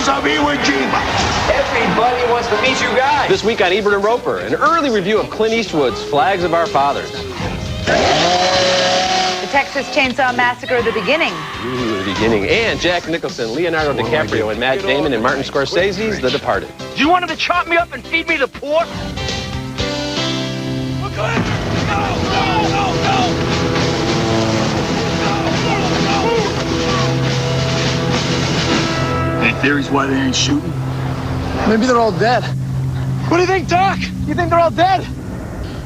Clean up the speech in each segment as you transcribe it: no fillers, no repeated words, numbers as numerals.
Flags of Iwo Jima. Everybody wants to meet you guys. This week on Ebert and Roeper, an early review of Clint Eastwood's Flags of Our Fathers. The Texas Chainsaw Massacre, the beginning. Ooh, the beginning. And Jack Nicholson, Leonardo DiCaprio, and Matt Damon and Martin Scorsese's The Departed. Do you want him to chop me up and feed me the pork? Any theories why they ain't shooting? Maybe they're all dead. What do you think, Doc? You think they're all dead?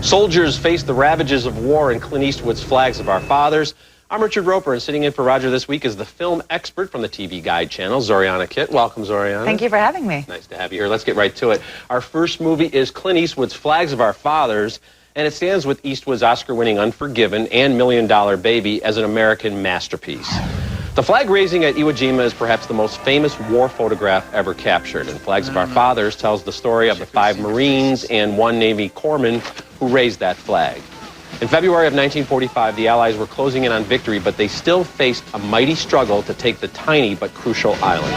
Soldiers face the ravages of war in Clint Eastwood's Flags of Our Fathers. I'm Richard Roeper, and sitting in for Roger this week is the film expert from the TV Guide channel, Zoriana Kitt. Welcome, Zoriana. Thank you for having me. Nice to have you here. Let's get right to it. Our first movie is Clint Eastwood's Flags of Our Fathers, and it stands with Eastwood's Oscar-winning Unforgiven and $1 Million Baby as an American masterpiece. The flag raising at Iwo Jima is perhaps the most famous war photograph ever captured, and Flags of Our Fathers tells the story of the 5 Marines and 1 Navy corpsman who raised that flag. In February of 1945, the Allies were closing in on victory, but they still faced a mighty struggle to take the tiny but crucial island.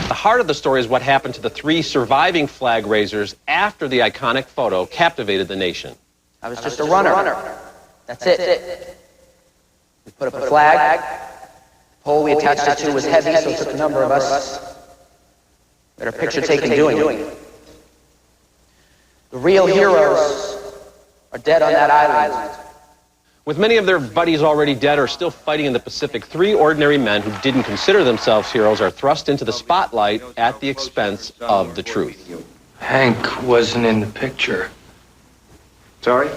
The heart of the story is what happened to the 3 surviving flag raisers after the iconic photo captivated the nation. I was just a runner. That's it. We put up a flag. The pole we attached it to was heavy, so it took a number of us. We had our picture taken doing it. The real heroes are dead on that island. With many of their buddies already dead or still fighting in the Pacific, 3 ordinary men who didn't consider themselves heroes are thrust into the spotlight at the expense of the truth. Hank wasn't in the picture. Sorry?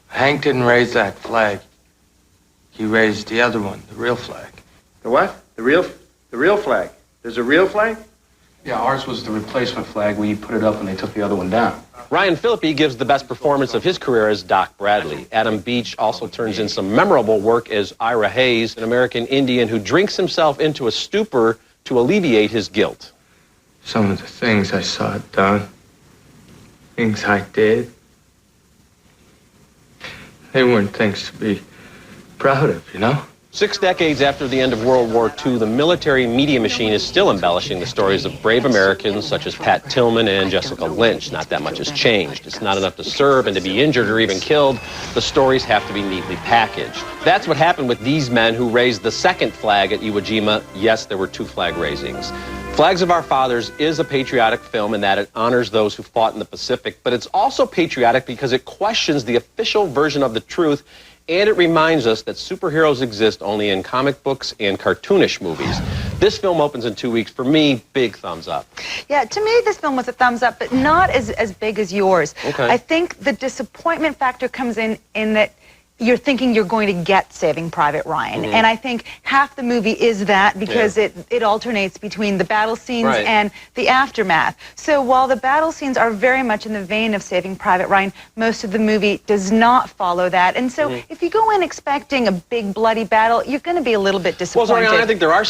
Hank didn't raise that flag. He raised the other one, the real flag. The what? The real flag. There's a real flag? Yeah, ours was the replacement flag. We put it up and they took the other one down. Ryan Phillippe gives the best performance of his career as Doc Bradley. Adam Beach also turns in some memorable work as Ira Hayes, an American Indian who drinks himself into a stupor to alleviate his guilt. Some of the things I saw done, things I did, they weren't things to be proud of, you know? 6 decades after the end of World War II, the military media machine is still embellishing the stories of brave Americans such as Pat Tillman and Jessica Lynch. Not that much has changed. It's not enough to serve and to be injured or even killed. The stories have to be neatly packaged. That's what happened with these men who raised the second flag at Iwo Jima. Yes, there were 2 flag raisings. Flags of Our Fathers is a patriotic film in that it honors those who fought in the Pacific, but it's also patriotic because it questions the official version of the truth, and it reminds us that superheroes exist only in comic books and cartoonish movies. This film opens in 2 weeks. For me, big thumbs up. Yeah, to me, this film was a thumbs up, but not as big as yours. Okay. I think the disappointment factor comes in that you're thinking you're going to get Saving Private Ryan. And I think half the movie is that because it alternates between the battle scenes and the aftermath. So while the battle scenes are very much in the vein of Saving Private Ryan, most of the movie does not follow that. And so if you go in expecting a big bloody battle, you're going to be a little bit disappointed. Well, Zoriana, I think there are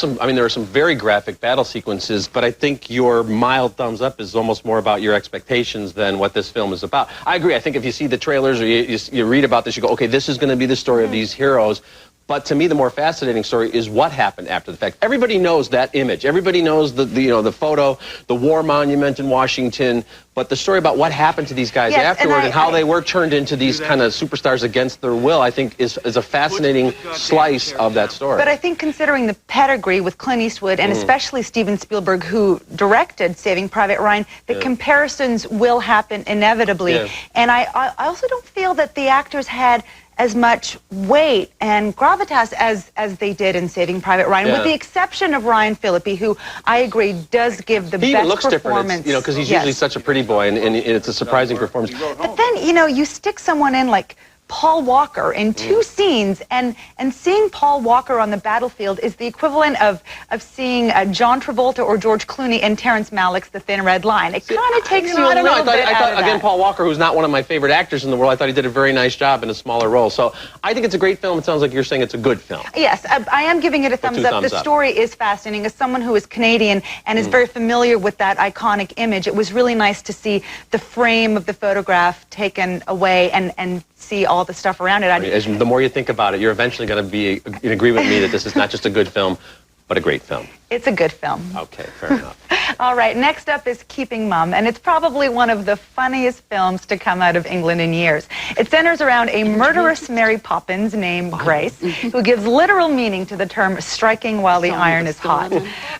some very graphic battle sequences, but I think your mild thumbs up is almost more about your expectations than what this film is about. I agree. I think if you see the trailers or you read about this, you go, okay, this is going to be the story of these heroes. But to me, the more fascinating story is what happened after the fact. Everybody knows that image. Everybody knows the photo, the war monument in Washington. But the story about what happened to these guys afterward and how they were turned into these kind of superstars against their will, I think is a fascinating slice of that story. But I think considering the pedigree with Clint Eastwood and especially Steven Spielberg, who directed Saving Private Ryan, the comparisons will happen inevitably. And I also don't feel that the actors had as much weight and gravitas as they did in Saving Private Ryan, with the exception of Ryan Phillippe, who I agree does give the best looks performance. Different, because he's usually such a pretty boy, and it's a surprising performance. But then, you stick someone in like Paul Walker in 2 scenes, and seeing Paul Walker on the battlefield is the equivalent of seeing John Travolta or George Clooney in Terrence Malick's The Thin Red Line. It kind of takes you a little bit I out thought of again, that. Paul Walker, who's not one of my favorite actors in the world, I thought he did a very nice job in a smaller role. So I think it's a great film. It sounds like you're saying it's a good film. Yes, I am giving it a thumbs up. The story is fascinating. As someone who is Canadian and is very familiar with that iconic image, it was really nice to see the frame of the photograph taken away and see all the stuff around it. The more you think about it, you're eventually going to be in agreement with me that this is not just a good film, but a great film. It's a good film. Okay, fair enough. All right, next up is Keeping Mum, and it's probably one of the funniest films to come out of England in years. It centers around a murderous Mary Poppins named Grace, who gives literal meaning to the term striking while the iron is hot.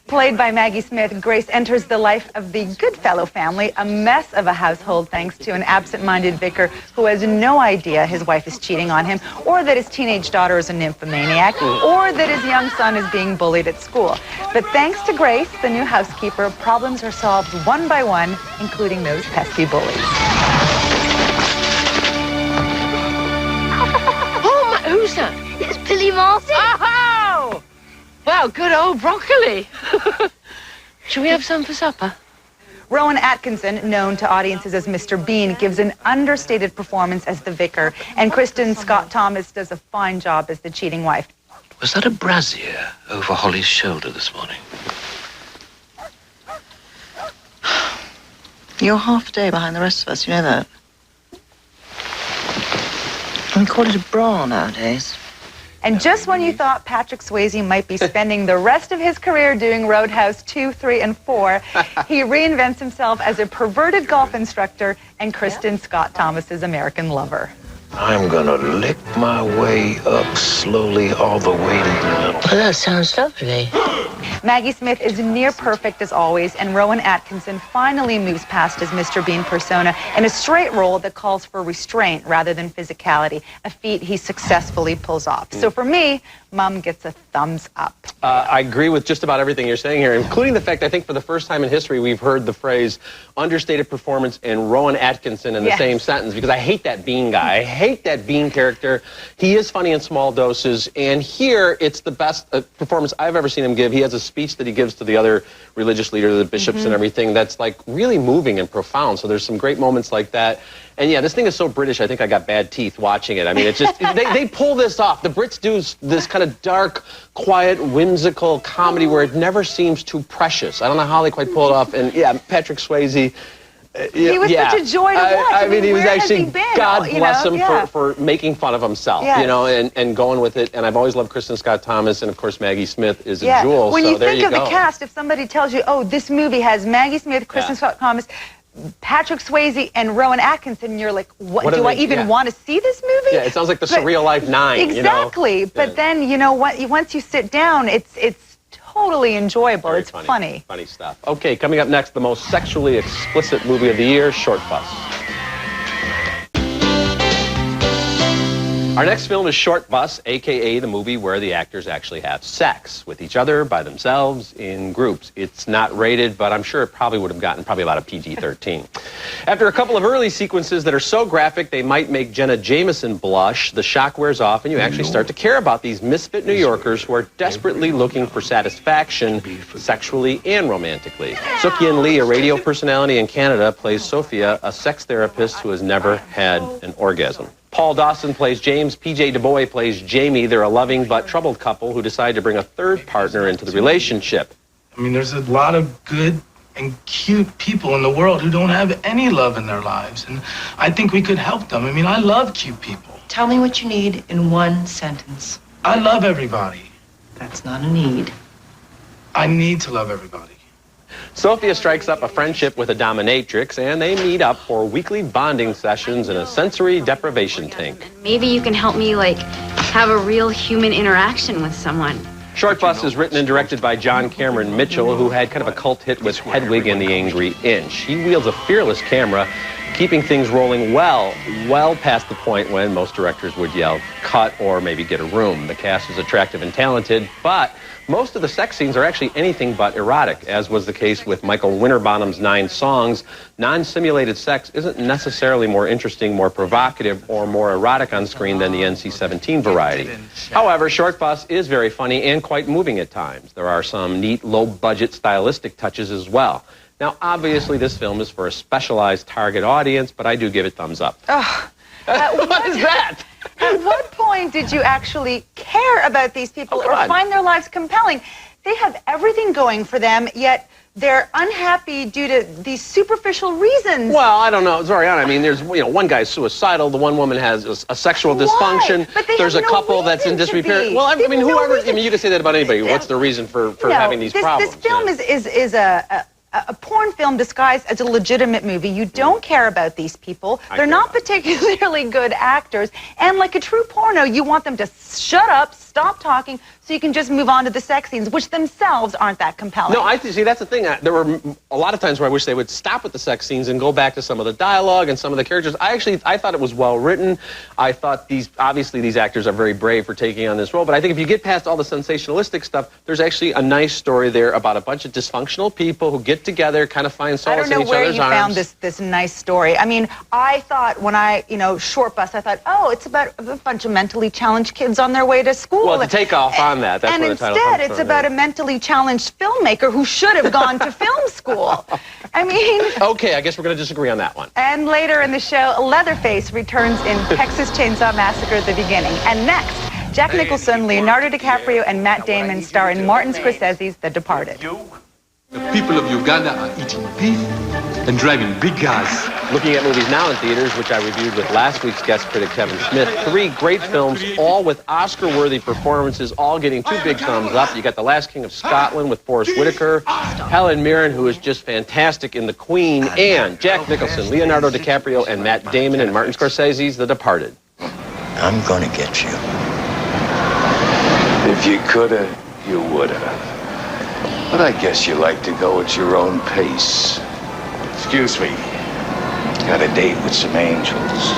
Played by Maggie Smith, Grace enters the life of the Goodfellow family, a mess of a household thanks to an absent-minded vicar who has no idea his wife is cheating on him, or that his teenage daughter is a nymphomaniac, or that his young son is being bullied at school. But thanks to Grace, the new housekeeper, problems are solved one by one, including those pesky bullies. Oh, who's that? It's Billy Martin. Oh! Well, good old broccoli. Shall we have some for supper? Rowan Atkinson, known to audiences as Mr. Bean, gives an understated performance as the vicar, and Kristen Scott Thomas does a fine job as the cheating wife. Was that a brassiere over Holly's shoulder this morning? You're half a day behind the rest of us, you know that? We call it a bra nowadays. And just when you thought Patrick Swayze might be spending the rest of his career doing Roadhouse 2, 3, and 4, he reinvents himself as a perverted golf instructor and Kristen Scott Thomas's American lover. I'm gonna lick my way up slowly all the way to the middle. Oh, that sounds lovely. Maggie Smith is near perfect as always, and Rowan Atkinson finally moves past his Mr. Bean persona in a straight role that calls for restraint rather than physicality, a feat he successfully pulls off. So for me, Mum gets a thumbs up. I agree with just about everything you're saying here, including the fact I think for the first time in history we've heard the phrase understated performance and Rowan Atkinson in the same sentence, because I hate that Bean guy. I hate that Bean character. He is funny in small doses, and here it's the best performance I've ever seen him give. He has a speech that he gives to the other religious leaders, the bishops and everything, that's like really moving and profound. So there's some great moments like that. And yeah, this thing is so British, I think I got bad teeth watching it. I mean, it's just, they pull this off. The Brits do this kind of dark, quiet, whimsical comedy where it never seems too precious. I don't know how they quite pull it off. And yeah, Patrick Swayze. He was such a joy to watch. I mean, he was actually, God bless him Yeah. for making fun of himself, you know, and going with it. And I've always loved Kristen Scott Thomas, and of course Maggie Smith is a jewel. When so you there think you of go. the cast, if somebody tells you, oh, this movie has Maggie Smith, Kristen Scott Thomas, Patrick Swayze, and Rowan Atkinson, you're like, what do I even want to see this movie? Yeah, it sounds like the Surreal Life 9. Exactly. You know? But then, you know what? Once you sit down, it's totally enjoyable. Very it's funny. Funny stuff. Okay, coming up next, the most sexually explicit movie of the year, Shortbus. Our next film is Shortbus, a.k.a. the movie where the actors actually have sex with each other, by themselves, in groups. It's not rated, but I'm sure it probably would have gotten probably about a PG-13. After a couple of early sequences that are so graphic they might make Jenna Jameson blush, the shock wears off and you actually start to care about these misfit New Yorkers who are desperately looking for satisfaction sexually and romantically. Suk-Yin Lee, a radio personality in Canada, plays Sophia, a sex therapist who has never had an orgasm. Paul Dawson plays James. P.J. Du Bois plays Jamie. They're a loving but troubled couple who decide to bring a third partner into the relationship. I mean, there's a lot of good and cute people in the world who don't have any love in their lives, and I think we could help them. I mean, I love cute people. Tell me what you need in one sentence. I love everybody. That's not a need. I need to love everybody. Sophia strikes up a friendship with a dominatrix, and they meet up for weekly bonding sessions in a sensory deprivation tank. Maybe you can help me, like, have a real human interaction with someone. Shortbus is written and directed by John Cameron Mitchell, who had kind of a cult hit with Hedwig and the Angry Inch. He wields a fearless camera, keeping things rolling well past the point when most directors would yell, cut, or maybe get a room. The cast is attractive and talented, but most of the sex scenes are actually anything but erotic, as was the case with Michael Winterbottom's 9 Songs. Non-simulated sex isn't necessarily more interesting, more provocative, or more erotic on screen than the NC-17 variety. However, Shortbus is very funny and quite moving at times. There are some neat, low-budget stylistic touches as well. Now, obviously, this film is for a specialized target audience, but I do give it thumbs up. Oh, what is that? At what point did you actually care about these people or find their lives compelling? They have everything going for them, yet they're unhappy due to these superficial reasons. Well, I don't know, Zoriana. I mean, there's, one guy's suicidal, the one woman has a sexual dysfunction. But they there's have a couple that's in disrepair. Well, I mean, whoever. I mean, you can say that about anybody. What's the reason for having these problems? This film is a porn film disguised as a legitimate movie. You don't care about these people. They're not particularly good actors. And like a true porno, you want them to shut up, stop talking, so you can just move on to the sex scenes, which themselves aren't that compelling. No, I see, that's the thing. There were a lot of times where I wish they would stop with the sex scenes and go back to some of the dialogue and some of the characters. I thought it was well written. I thought obviously these actors are very brave for taking on this role, but I think if you get past all the sensationalistic stuff, there's actually a nice story there about a bunch of dysfunctional people who get together, kind of find solace in each other's arms. I don't know where you found this nice story. I mean, I thought when Shortbus, I thought, oh, it's about a bunch of mentally challenged kids on their way to school. Well, to take off on that, that's where the title comes from. Instead, it's about a mentally challenged filmmaker who should have gone to film school. I mean... Okay, I guess we're going to disagree on that one. And later in the show, Leatherface returns in Texas Chainsaw Massacre at the beginning. And next, Jack Nicholson, Leonardo DiCaprio, and Matt Damon star in Martin Scorsese's The Departed. The people of Uganda are eating beef and driving big cars. Looking at movies now in theaters, which I reviewed with last week's guest critic Kevin Smith, 3 great films, all with Oscar-worthy performances, all getting 2 big thumbs up. You got The Last King of Scotland with Forrest Whitaker, Helen Mirren, who is just fantastic in The Queen, and Jack Nicholson, Leonardo DiCaprio, and Matt Damon in Martin Scorsese's The Departed. I'm gonna get you. If you coulda, you woulda. But I guess you like to go at your own pace. Excuse me. Got a date with some angels.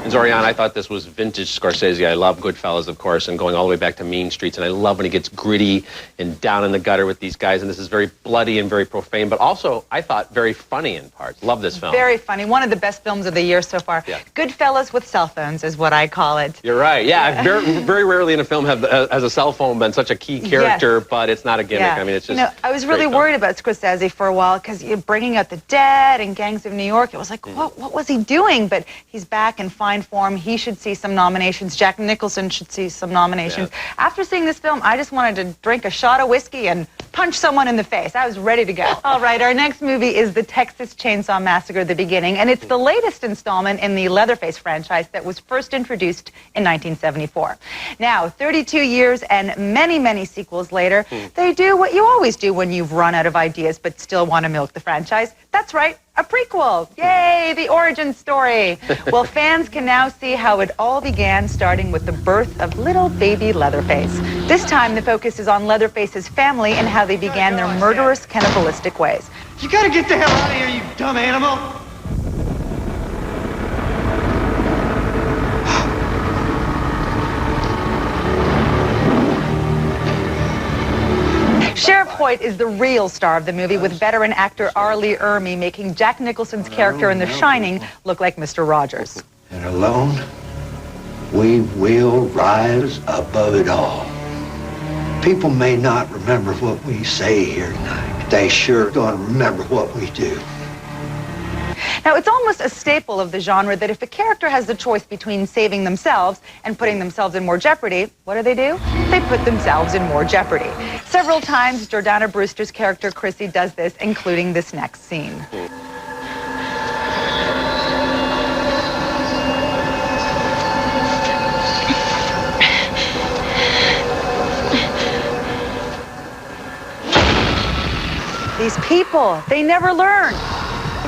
And Zoriana, I thought this was vintage Scorsese. I love Goodfellas, of course, and going all the way back to Mean Streets. And I love when he gets gritty and down in the gutter with these guys. And this is very bloody and very profane, but also, I thought, very funny in parts. Love this film. Very funny. One of the best films of the year so far. Yeah. Goodfellas with cell phones is what I call it. You're right. Yeah, very rarely in a film has a cell phone been such a key character, but it's not a gimmick. Yeah. I mean, it's just... I was really worried about Scorsese for a while because you're bringing out the dead and Gangs of New York. It was like, what was he doing? But he's back in fine form. He should see some nominations. Jack Nicholson should see some nominations. Yeah. After seeing this film, I just wanted to drink a shot of whiskey and punch someone in the face. I was ready to go. All right, our next movie is The Texas Chainsaw Massacre: The Beginning, and it's the latest installment in the Leatherface franchise that was first introduced in 1974. Now, 32 years and many, many sequels later, they do what you always do when you've run out of ideas but still want to milk the franchise. That's right, a prequel. Yay, the origin story. Well, fans can now see how it all began, starting with the birth of little baby Leatherface. This time, the focus is on Leatherface's family and how they began their murderous, cannibalistic ways. You gotta get the hell out of here, you dumb animal! Sheriff Hoyt is the real star of the movie, with veteran actor R. Lee Ermey making Jack Nicholson's character in The Shining look like Mr. Rogers. And alone, we will rise above it all. People may not remember what we say here tonight, but they sure gonna remember what we do. Now, it's almost a staple of the genre that if a character has the choice between saving themselves and putting themselves in more jeopardy, what do? They put themselves in more jeopardy. Several times, Jordana Brewster's character, Chrissy, does this, including this next scene. These people, they never learn.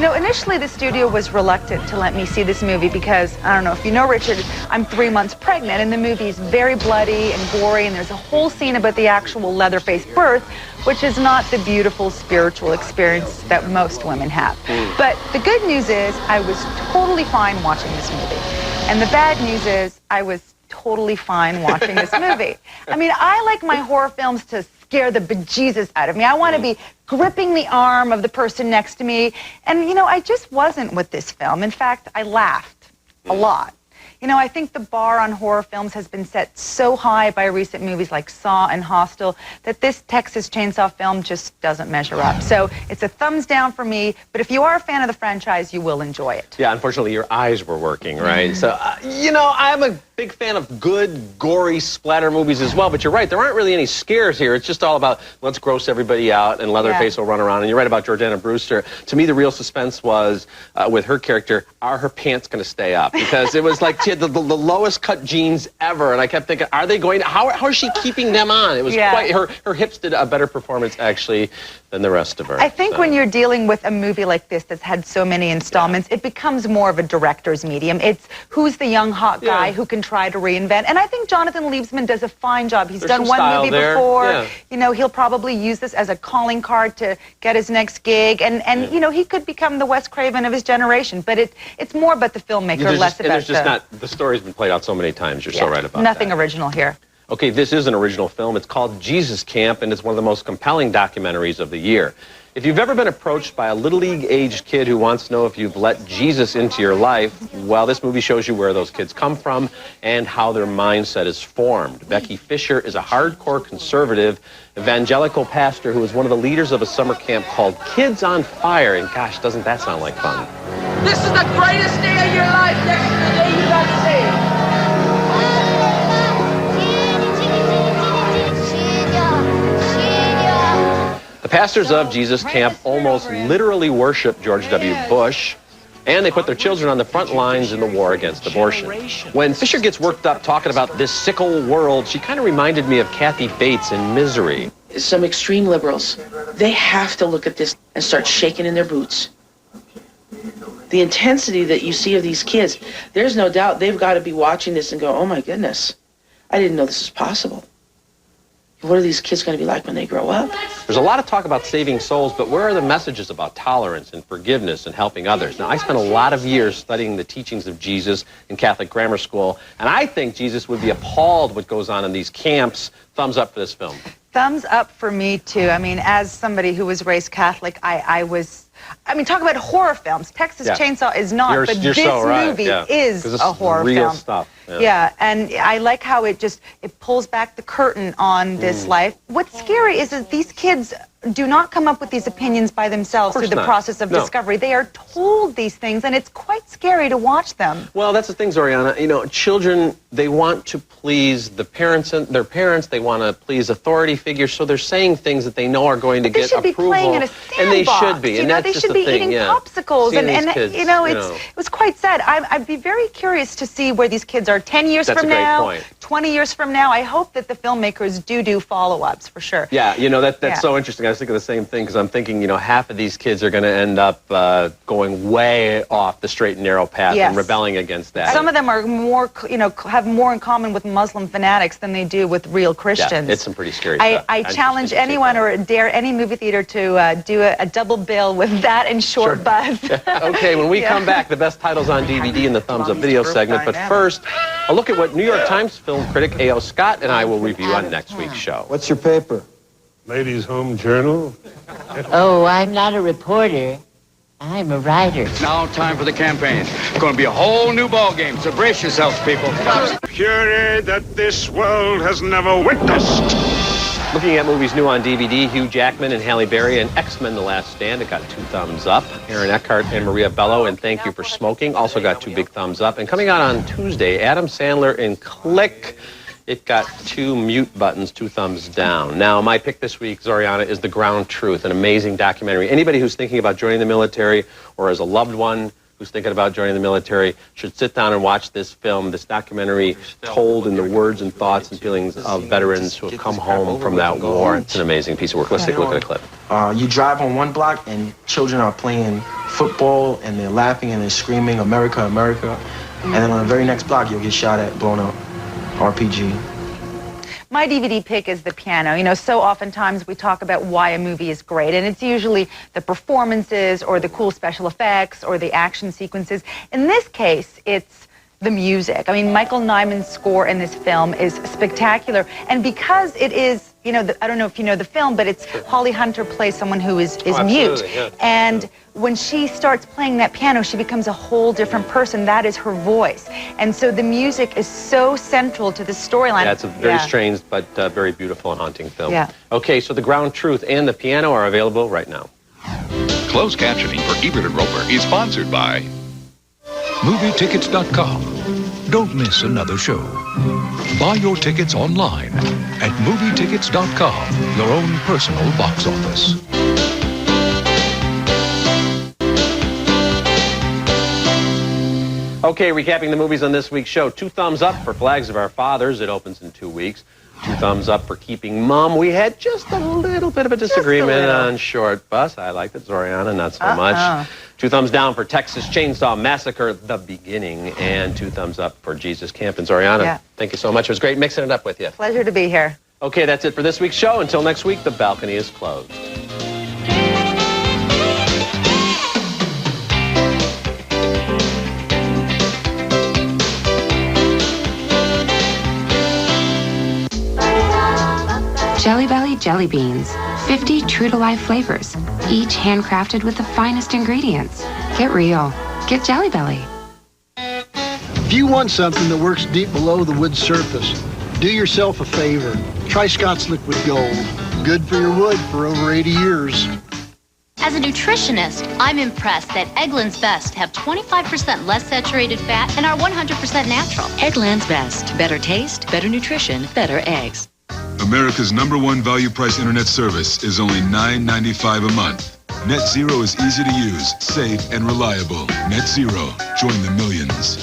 know, initially the studio was reluctant to let me see this movie because, I don't know if you know, Richard, I'm 3 months pregnant, and the movie is very bloody and gory, and there's a whole scene about the actual Leatherface birth, which is not the beautiful spiritual experience that most women have. But the good news is I was totally fine watching this movie. And the bad news is I was totally fine watching this movie. I mean, I like my horror films to scare the bejesus out of me. I want to be gripping the arm of the person next to me. And, you know, I just wasn't with this film. In fact, I laughed a lot. You know, I think the bar on horror films has been set so high by recent movies like Saw and Hostel that this Texas Chainsaw film just doesn't measure up. So it's a thumbs down for me, but if you are a fan of the franchise, you will enjoy it. Yeah, unfortunately, your eyes were working, right? So, you know, I'm a big fan of good, gory splatter movies as well, but you're right, there aren't really any scares here. It's just all about, let's gross everybody out, and Leatherface will run around. And you're right about Jordana Brewster. To me, the real suspense was, with her character, are her pants going to stay up? Because it was like she had the lowest cut jeans ever, and I kept thinking, are they going to, how is she keeping them on? It was quite, her hips did a better performance, actually, than the rest of her. I think when you're dealing with a movie like this that's had so many installments, it becomes more of a director's medium. It's who's the young hot guy who can try to reinvent. And I think Jonathan Liebsman does a fine job. He's done one movie before. You know, he'll probably use this as a calling card to get his next gig. And you know, he could become the Wes Craven of his generation. But it's more about the filmmaker, less about the story's been played out so many times. You're so right about that. Nothing original here. Okay, this is an original film. It's called Jesus Camp, and it's one of the most compelling documentaries of the year. If you've ever been approached by a Little League-aged kid who wants to know if you've let Jesus into your life, well, this movie shows you where those kids come from and how their mindset is formed. Becky Fisher is a hardcore conservative evangelical pastor who is one of the leaders of a summer camp called Kids on Fire, and gosh, doesn't that sound like fun? This is the greatest day of your life next to the day you got saved. The pastors of Jesus Camp almost literally worship George W. Bush, and they put their children on the front lines in the war against abortion. When Fisher gets worked up talking about this sickle world, she kind of reminded me of Kathy Bates in Misery. Some extreme liberals, they have to look at this and start shaking in their boots. The intensity that you see of these kids, there's no doubt they've got to be watching this and go, oh my goodness, I didn't know this was possible. What are these kids going to be like when they grow up? There's a lot of talk about saving souls, but where are the messages about tolerance and forgiveness and helping others? Now, I spent a lot of years studying the teachings of Jesus in Catholic grammar school, and I think Jesus would be appalled what goes on in these camps. Thumbs up for this film. Thumbs up for me, too. I mean, as somebody who was raised Catholic, I mean, talk about horror films. Texas Chainsaw is not, but this movie is a horror real film. Stuff. And I like how it pulls back the curtain on this life. What's scary is that these kids do not come up with these opinions by themselves through the process of discovery. They are told these things, and it's quite scary to watch them. Well, that's the thing, Zoriana. You know, children, they want to please the parents and their parents. They want to please authority figures, so they're saying things that they know are going to get approval. They should be playing in a sandbox. And they should be. And that's they just should be eating popsicles. And kids, you know, it was quite sad. I'd be very curious to see where these kids are 10 years from now, 20 years from now. I hope that the filmmakers do follow-ups for sure. Yeah, you know, that's so interesting. I was thinking the same thing because I'm thinking, you know, half of these kids are going to end up going way off the straight and narrow path and rebelling against that. Some of them are more, you know, have more in common with Muslim fanatics than they do with real Christians. Yeah, it's some pretty scary stuff. I challenge anyone or dare any movie theater to do a double bill with that and Shortbus. Okay, when we come back, the best titles on DVD in the Thumbs Up video segment. But first, a look at what New York Times film critic A.O. Scott and I will review on next week's show. What's your paper? Ladies' Home Journal. Oh, I'm not a reporter. I'm a writer. It's now time for the campaign. It's going to be a whole new ball game, so brace yourselves, people. Fury that this world has never witnessed. Looking at movies new on DVD, Hugh Jackman and Halle Berry and X-Men The Last Stand. It got 2 thumbs up. Aaron Eckhart and Maria Bello and Thank You for Smoking also got 2 big thumbs up. And coming out on Tuesday, Adam Sandler in Click. It got 2 mute buttons, 2 thumbs down. Now, my pick this week, Zoriana, is The Ground Truth, an amazing documentary. Anybody who's thinking about joining the military or as a loved one who's thinking about joining the military should sit down and watch this film, this documentary told in the words and thoughts and feelings of veterans who have come home from that war. It's an amazing piece of work. Let's take a look at a clip. You drive on one block and children are playing football and they're laughing and they're screaming, America, America. And then on the very next block, you'll get shot at, blown up, RPG. My DVD pick is The Piano. You know, so oftentimes we talk about why a movie is great, and it's usually the performances or the cool special effects or the action sequences. In this case, it's the music. I mean, Michael Nyman's score in this film is spectacular, and because it is, you know, I don't know if you know the film, but it's Holly Hunter plays someone who is mute, yeah. and when she starts playing that piano, she becomes a whole different person. That is her voice, and so the music is so central to the storyline. Yeah, it's a very strange but very beautiful and haunting film. Yeah. Okay, so The Ground Truth and The Piano are available right now. Closed captioning for Ebert and Roeper is sponsored by MovieTickets.com. Don't miss another show. Buy your tickets online at MovieTickets.com, your own personal box office. Okay, recapping the movies on this week's show. 2 thumbs up for Flags of Our Fathers. It opens in 2 weeks. 2 thumbs up for Keeping Mum. We had just a little bit of a disagreement on Shortbus. I liked it. Zoriana, not so much. 2 thumbs down for Texas Chainsaw Massacre, The Beginning. And 2 thumbs up for Jesus Camp. And Zoriana, thank you so much. It was great mixing it up with you. Pleasure to be here. Okay, that's it for this week's show. Until next week, the balcony is closed. Jelly Belly Jelly Beans. 50 true-to-life flavors, each handcrafted with the finest ingredients. Get real. Get Jelly Belly. If you want something that works deep below the wood surface, do yourself a favor. Try Scott's Liquid Gold. Good for your wood for over 80 years. As a nutritionist, I'm impressed that Eggland's Best have 25% less saturated fat and are 100% natural. Eggland's Best. Better taste, better nutrition, better eggs. America's #1 value price internet service is only $9.95 a month. Net Zero is easy to use, safe, and reliable. Net Zero. Join the millions.